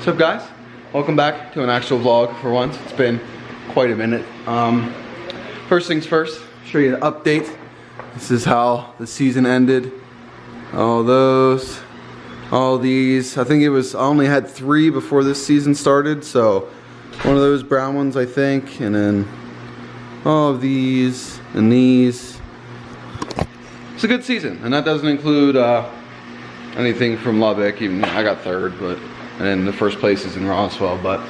What's up, guys? Welcome back to an actual vlog for once. It's been quite a minute. First things first, show you an update. This is how the season ended. All those, all these. I think I only had 3 before this season started, so one of those brown ones, I think, and then all of these and these. It's a good season, and that doesn't include anything from Lubbock. Even I got 3rd, but and then the first place is in Roswell. But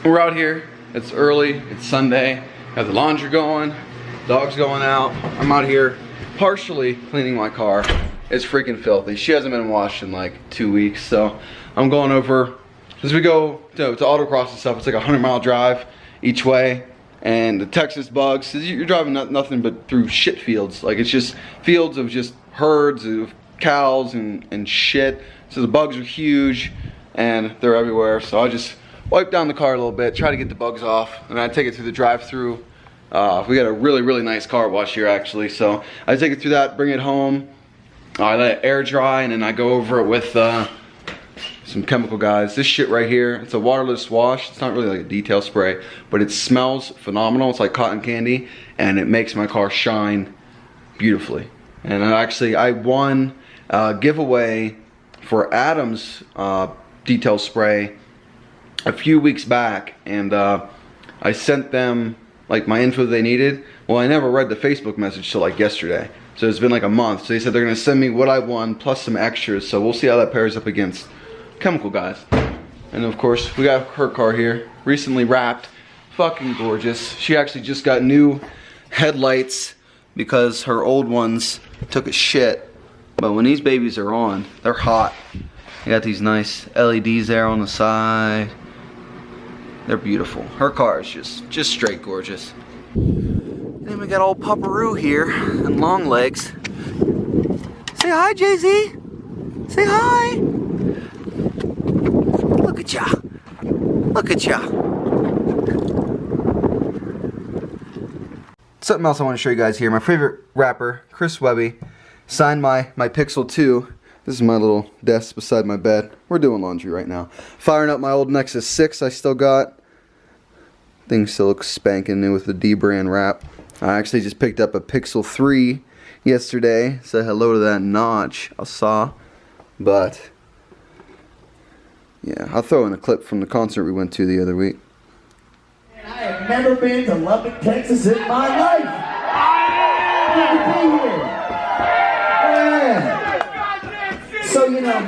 we're out here. It's early. It's Sunday. Got the laundry going. Dog's going out. I'm out here partially cleaning my car. It's freaking filthy. She hasn't been washed in like 2 weeks, so I'm going over. As we go to autocross and stuff, it's like a 100-mile drive each way. And the Texas bugs, you're driving nothing but through shit fields. Like, it's just fields of just herds of cows and shit. So the bugs are huge and they're everywhere. So I just wipe down the car a little bit, try to get the bugs off, and I take it through the drive-through. We got a really nice car wash here, actually. So I take it through that, bring it home. I let it air dry, and then I go over it with some chemical guys. This shit right here, it's a waterless wash. It's not really like a detail spray, but it smells phenomenal. It's like cotton candy, and it makes my car shine beautifully. And I won a giveaway for Adam's detail spray a few weeks back, and I sent them like my info they needed. Well, I never read the Facebook message till like yesterday, so it's been like a month. So they said they're gonna send me what I won plus some extras, so we'll see how that pairs up against chemical guys. And of course, we got her car here, recently wrapped, fucking gorgeous. She actually just got new headlights because her old ones took a shit. But when these babies are on, they're hot. They got these nice LEDs there on the side. They're beautiful. Her car is just straight gorgeous. And then we got old Pupperoo here and long legs. Say hi, Jay-Z. Say hi. Look at ya. Look at ya. Something else I want to show you guys here. My favorite rapper, Chris Webby, signed my Pixel 2. This is my little desk beside my bed. We're doing laundry right now. Firing up my old Nexus 6 I still got. Thing still looks spanking new with the D-brand wrap. I actually just picked up a Pixel 3 yesterday. Said hello to that notch I saw. But yeah, I'll throw in a clip from the concert we went to the other week. I have never been to Lubbock, Texas in my life. Good to be here. Yeah. So, you know,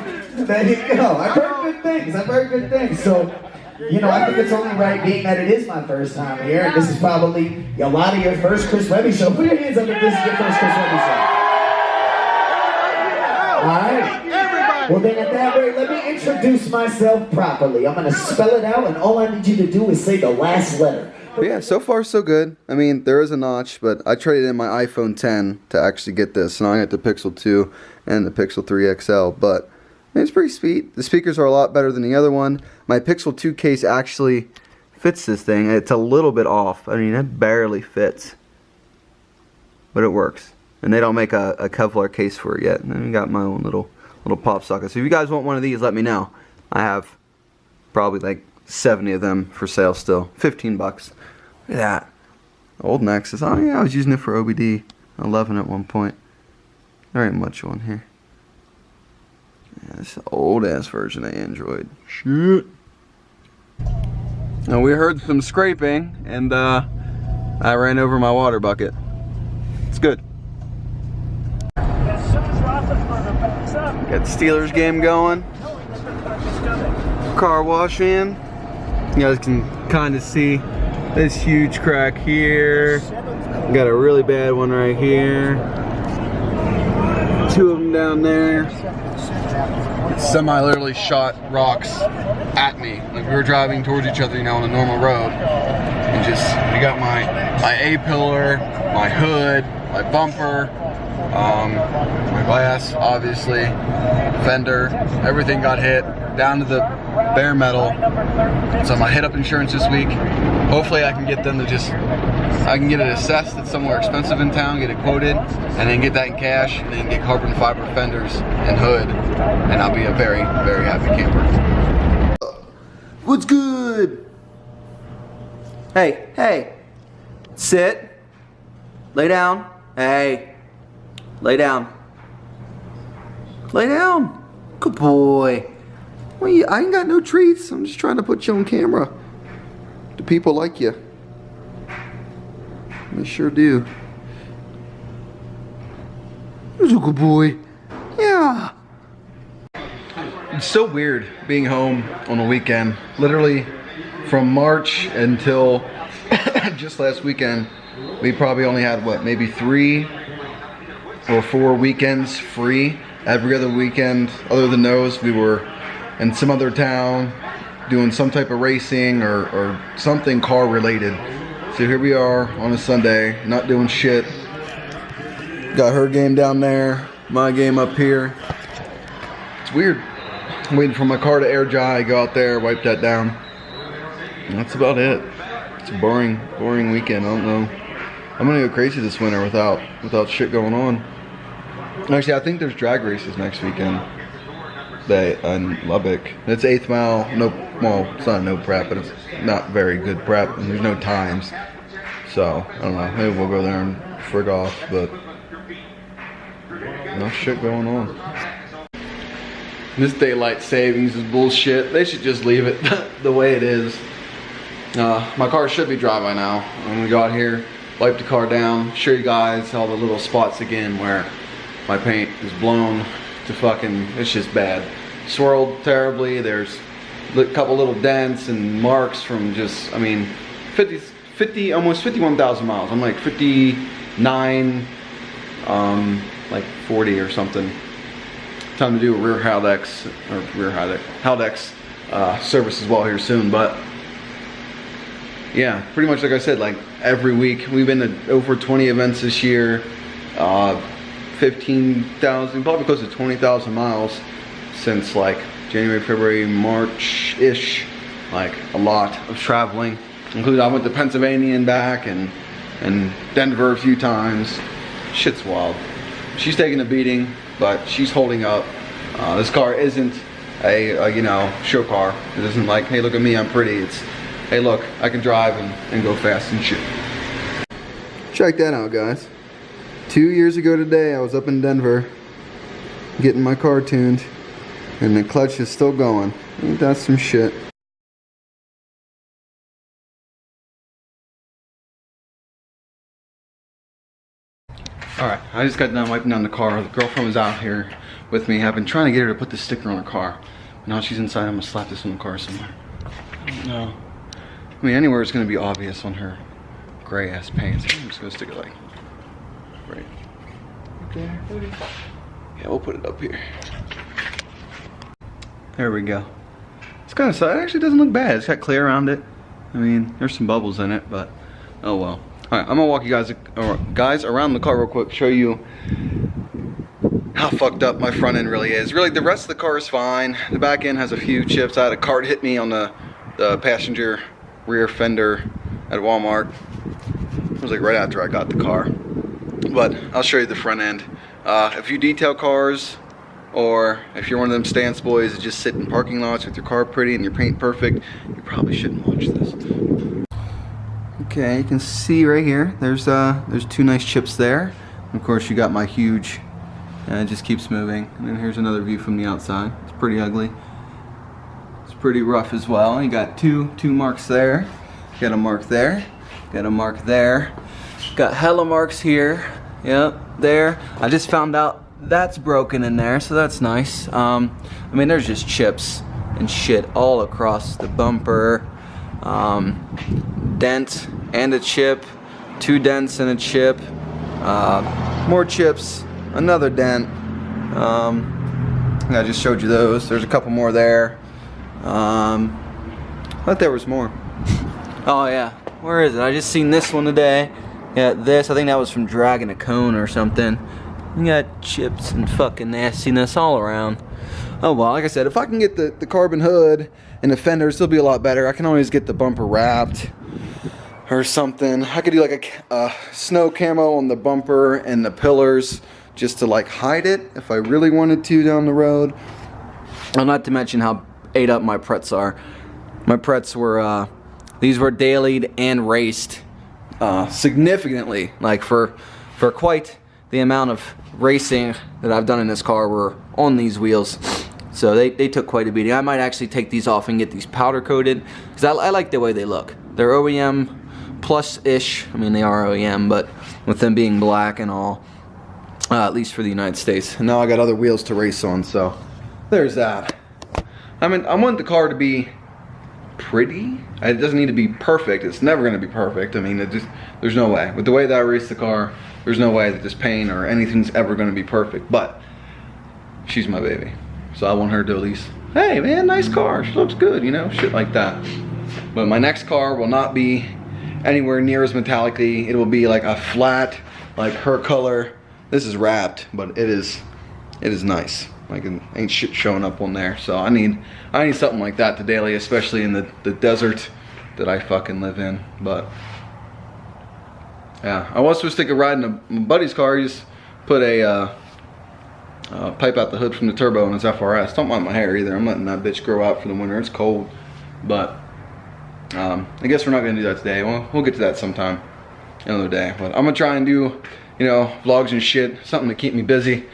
there you go. I've heard good things. So, you know, I think it's only right, being that it is my first time here, and this is probably a lot of your first Chris Webby show. Put your hands up if this is your first Chris Webby show. Alright. Well then, at that rate, let me introduce myself properly. I'm going to spell it out, and all I need you to do is say the last letter. But yeah, so far so good. I mean, there is a notch, but I traded in my iPhone 10 to actually get this. Now I got the Pixel 2 and the Pixel 3 XL, but it's pretty sweet. The speakers are a lot better than the other one. My Pixel 2 case actually fits this thing. It's a little bit off. I mean, it barely fits, but it works. And they don't make a Kevlar case for it yet. And then we got my own little pop socket. So if you guys want one of these, let me know. I have probably like 70 of them for sale still. 15 bucks. Look at that. Old Nexus. Oh yeah, I was using it for OBD 11 at one point. There ain't much on here. Yeah, this old ass version of Android. Shit. Now we heard some scraping, and I ran over my water bucket. It's good. Got the Steelers game going. Car wash in. You guys can kind of see this huge crack here. Got a really bad one right here. 2 of them down there. Semi literally shot rocks at me. Like, we were driving towards each other, you know, on a normal road. And we got my A-pillar, my hood, my bumper, my glass, obviously, fender, everything got hit, down to the bare metal. So I'm gonna hit up insurance this week. Hopefully I can get them to I can get it assessed at somewhere expensive in town, get it quoted, and then get that in cash, and then get carbon fiber fenders and hood, and I'll be a very, very happy camper. What's good? Hey, hey. Sit. Lay down. Hey. Lay down. Lay down. Good boy. Well, I ain't got no treats. I'm just trying to put you on camera. Do people like you? They sure do. He's a good boy. Yeah. It's so weird being home on a weekend. Literally from March until just last weekend, we probably only had what, maybe 3 or 4 weekends free. Every other weekend, other than those, we were in some other town doing some type of racing or something car related. So here we are on a Sunday, not doing shit. Got her game down there, my game up here. It's weird. I'm waiting for my car to air dry, go out there, wipe that down. And that's about it. It's a boring weekend. I don't know. I'm gonna go crazy this winter without shit going on. Actually, I think there's drag races next weekend. In Lubbock. It's 8th mile. Well, it's not no prep, but it's not very good prep, and there's no times. So I don't know. Maybe we'll go there and frig off, but no shit going on. This daylight savings is bullshit. They should just leave it the way it is. My car should be dry by now. I'm gonna go out here, wipe the car down, show you guys all the little spots again where my paint is blown to fucking, it's just bad. Swirled terribly. There's a couple little dents and marks from just, I mean, 50, almost 51,000 miles. I'm like 59, like 40 or something. Time to do a rear Haldex, or rear Haldex service as well here soon. But yeah, pretty much like I said, like every week we've been to over 20 events this year. 15,000, probably close to 20,000 miles since like January, February, March-ish. Like a lot of traveling. Including I went to Pennsylvania and back, and Denver a few times. Shit's wild. She's taking a beating, but she's holding up. This car isn't a you know, show car. It isn't like, hey, look at me, I'm pretty. It's, hey, look, I can drive and go fast and shit. Check that out, guys. 2 years ago today, I was up in Denver getting my car tuned, and the clutch is still going. Ain't that some shit? Alright, I just got done wiping down the car. The girlfriend was out here with me. I've been trying to get her to put this sticker on her car. But now she's inside, I'm gonna slap this on the car somewhere. I don't know. I mean, anywhere it's gonna be obvious on her gray ass pants. I'm just gonna stick it like right there. Yeah, we'll put it up here. There we go. It's kind of, it actually doesn't look bad. It's got clear around it. I mean, there's some bubbles in it, but oh well. All right, I'm gonna walk you guys around the car real quick, show you how fucked up my front end really is. Really, the rest of the car is fine. The back end has a few chips. I had a cart hit me on the passenger rear fender at Walmart. It was like right after I got the car. But I'll show you the front end. If you detail cars, or if you're one of them stance boys that just sit in parking lots with your car pretty and your paint perfect, you probably shouldn't watch this. Okay, you can see right here, there's 2 nice chips there. And of course you got my huge, and it just keeps moving. And then here's another view from the outside. It's pretty ugly. It's pretty rough as well. You got two marks there. Got a mark there. Got a mark there. Got hella marks here. Yep, there. I just found out that's broken in there, so that's nice. I mean, there's just chips and shit all across the bumper. Dent and a chip. 2 dents and a chip. More chips. Another dent. I just showed you those. There's a couple more there. I thought there was more. Oh yeah, where is it? I just seen this one today. Yeah, this, I think that was from dragging a cone or something. You got chips and fucking nastiness all around. Oh well, like I said, if I can get the carbon hood and the fenders, it'll be a lot better. I can always get the bumper wrapped or something. I could do like a snow camo on the bumper and the pillars just to like hide it if I really wanted to down the road. Well, not to mention how ate up my Pretz are. My Pretz were, these were dailied and raced significantly. Like for quite the amount of racing that I've done in this car were on these wheels. So they took quite a beating. I might actually take these off and get these powder coated, because I like the way they look. They're OEM plus-ish. I mean, they are OEM, but with them being black and all, at least for the United States. And now I got other wheels to race on, so there's that. I mean, I want the car to be pretty. It doesn't need to be perfect. It's never going to be perfect. I mean, there's no way. With the way that I race the car, there's no way that this paint or anything's ever going to be perfect. But she's my baby. So I want her to at least, hey man, nice car, she looks good, you know, shit like that. But my next car will not be anywhere near as metallic-y. It will be like a flat, like her color. This is wrapped, but it is nice. Like, it ain't shit showing up on there. So I need something like that to daily, especially in the desert that I fucking live in. But yeah, I was supposed to take a ride in my buddy's car. He just put a pipe out the hood from the turbo in his FRS. Don't mind my hair either. I'm letting that bitch grow out for the winter. It's cold, but I guess we're not gonna do that today. We'll get to that sometime, another day. But I'm gonna try and do, you know, vlogs and shit, something to keep me busy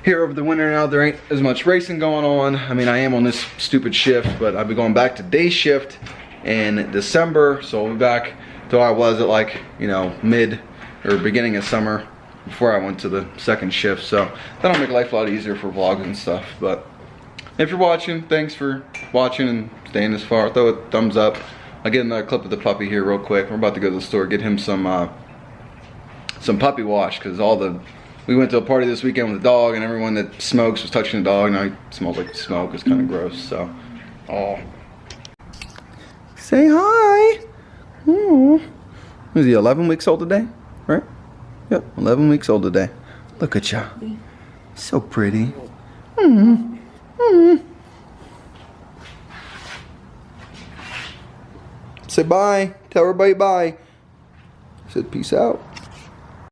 here over the winter. Now there ain't as much racing going on. I mean, I am on this stupid shift, but I'll be going back to day shift in December, so I'll be back to where I was at, like, you know, mid or beginning of summer, before I went to the second shift. So that'll make life a lot easier for vlogs and stuff. But if you're watching, thanks for watching and staying this far. Throw a thumbs up. I'll get another clip of the puppy here real quick. We're about to go to the store, get him some puppy wash, because we went to a party this weekend with the dog, and everyone that smokes was touching the dog. Now he smells like smoke. It's kind of gross. So, oh, say hi. Was he 11 weeks old today? Right? Yep, 11 weeks old today. Look at ya. So pretty. Say bye. Tell everybody bye. Said peace out.